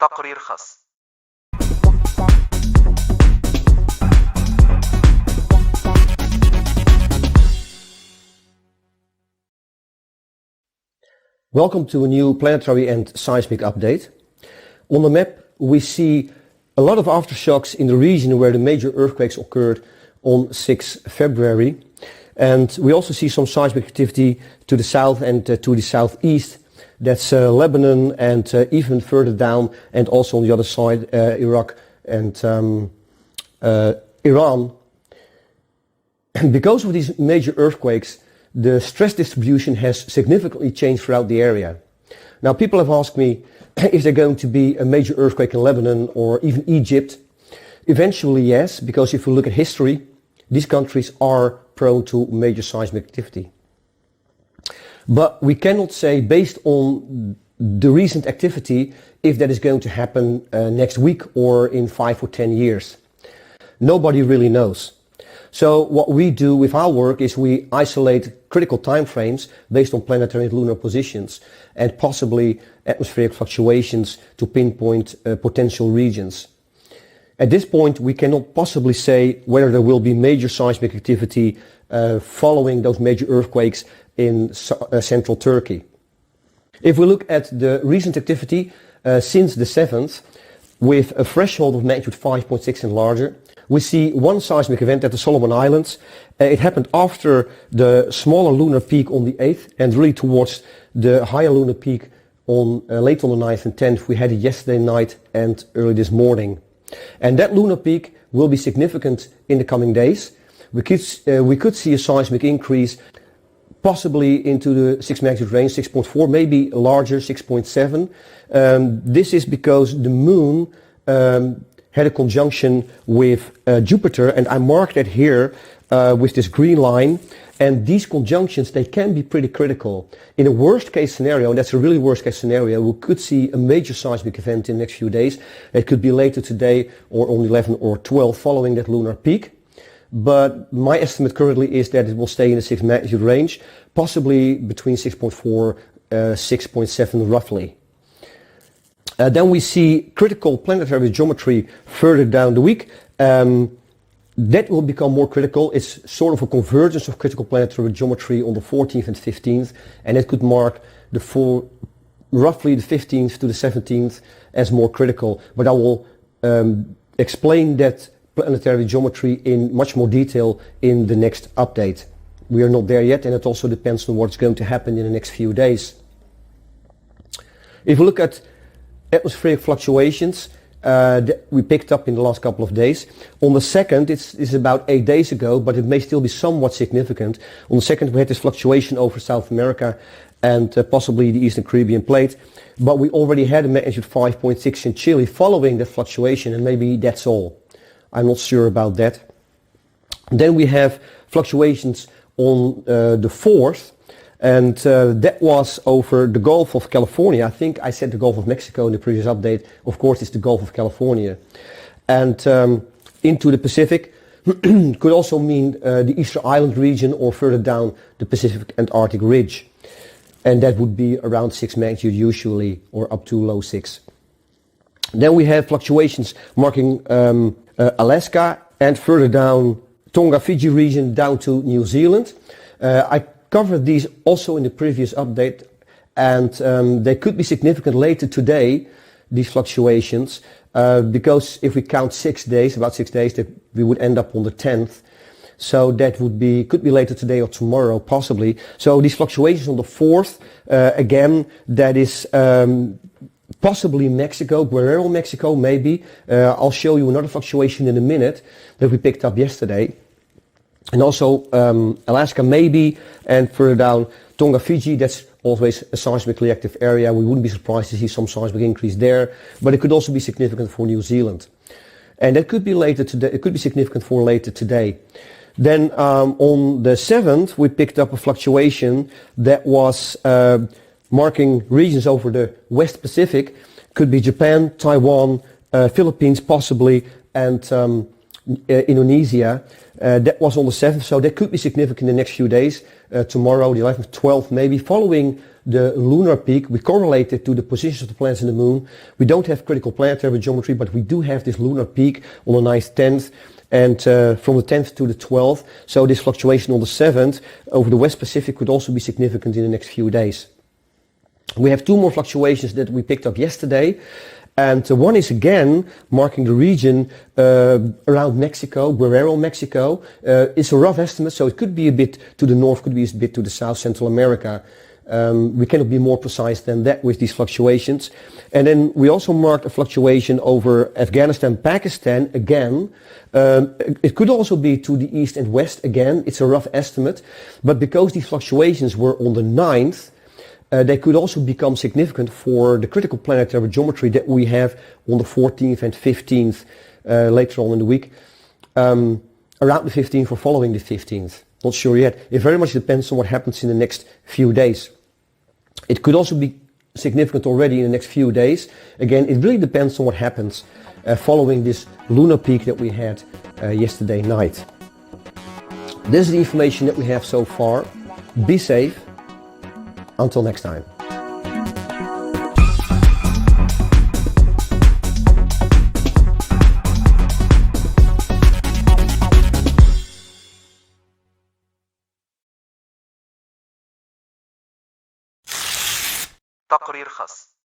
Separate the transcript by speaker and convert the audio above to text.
Speaker 1: تقرير خاص.
Speaker 2: Welcome to a new planetary and seismic update. On the map we see a lot of aftershocks in the region where the major earthquakes occurred on 6 February. And we also see some seismic activity to the south and to the southeast. That's Lebanon and even further down, and also on the other side Iraq and Iran. And because of these major earthquakes, the stress distribution has significantly changed throughout the area. Now people have asked me, is there going to be a major earthquake in Lebanon or even Egypt? Eventually yes, because if you look at history, these countries are prone to major seismic activity. But we cannot say, based on the recent activity, if that is going to happen next week or in 5 or 10 years. Nobody really knows. So what we do with our work is we isolate critical time frames based on planetary and lunar positions and possibly atmospheric fluctuations to pinpoint potential regions. At this point we cannot possibly say whether there will be major seismic activity following those major earthquakes in central Turkey. If we look at the recent activity since the 7th, with a threshold of magnitude 5.6 and larger, we see one seismic event at the Solomon Islands. It happened after the smaller lunar peak on the 8th and really towards the higher lunar peak on late on the 9th and 10th. We had it yesterday night and early this morning. And that lunar peak will be significant in the coming days. We could see a seismic increase possibly into the 6 magnitude range, 6.4, maybe larger, 6.7. This is because the moon had a conjunction with Jupiter, and I marked that here with this green line. And these conjunctions, they can be pretty critical. In a worst case scenario, and that's a really worst case scenario, we could see a major seismic event in the next few days. It could be later today or on 11 or 12 following that lunar peak. But my estimate currently is that it will stay in the 6 magnitude range, possibly between 6.4, 6.7 roughly. Then we see critical planetary geometry further down the week. That will become more critical. It's sort of a convergence of critical planetary geometry on the 14th and 15th, and it could mark roughly the 15th to the 17th as more critical. But I will explain that planetary geometry in much more detail in the next update. We are not there yet, and it also depends on what's going to happen in the next few days. If we look at atmospheric fluctuations that we picked up in the last couple of days. On the 2nd, it's about 8 days ago, but it may still be somewhat significant. On the 2nd, we had this fluctuation over South America and possibly the Eastern Caribbean plate. But we already had a magnitude 5.6 in Chile following that fluctuation, and maybe that's all. I'm not sure about that. Then we have fluctuations on the 4th. And that was over the Gulf of California. I think I said the Gulf of Mexico in the previous update. Of course, it's the Gulf of California. And into the Pacific could also mean the Easter Island region or further down the Pacific and Arctic Ridge. And that would be around 6 magnitude usually, or up to low 6. Then we have fluctuations marking Alaska and further down Tonga, Fiji region down to New Zealand. I covered these also in the previous update, and they could be significant later today, these fluctuations, because if we count 6 days, about 6 days, that we would end up on the 10th. So that could be later today or tomorrow, possibly. So these fluctuations on the 4th, again, that is possibly Mexico, Guerrero, Mexico, maybe. I'll show you another fluctuation in a minute that we picked up yesterday. And also Alaska maybe, and further down Tonga, Fiji, that's always a seismically active area. We wouldn't be surprised to see some seismic increase there, but it could also be significant for New Zealand. And that could be later today, it could be significant for later today. Then on the 7th we picked up a fluctuation that was marking regions over the West Pacific. Could be Japan, Taiwan, Philippines possibly, and Indonesia. That was on the 7th, so that could be significant in the next few days. Tomorrow, the 11th, 12th, maybe following the lunar peak, we correlate it to the positions of the planets in the moon. We don't have critical planetary geometry, but we do have this lunar peak on the 9th, 10th, and from the 10th to the 12th. So this fluctuation on the 7th over the West Pacific could also be significant in the next few days. We have two more fluctuations that we picked up yesterday. And one is again marking the region around Mexico, Guerrero, Mexico. It's a rough estimate, so it could be a bit to the north, could be a bit to the south, Central America. We cannot be more precise than that with these fluctuations. And then we also marked a fluctuation over Afghanistan, Pakistan again. It could also be to the east and west again. It's a rough estimate. But because these fluctuations were on the 9th, they could also become significant for the critical planetary geometry that we have on the 14th and 15th later on in the week. Around the 15th or following the 15th. Not sure yet. It very much depends on what happens in the next few days. It could also be significant already in the next few days. Again, it really depends on what happens following this lunar peak that we had yesterday night. This is the information that we have so far. Be safe. Until next time.
Speaker 1: تقرير خاص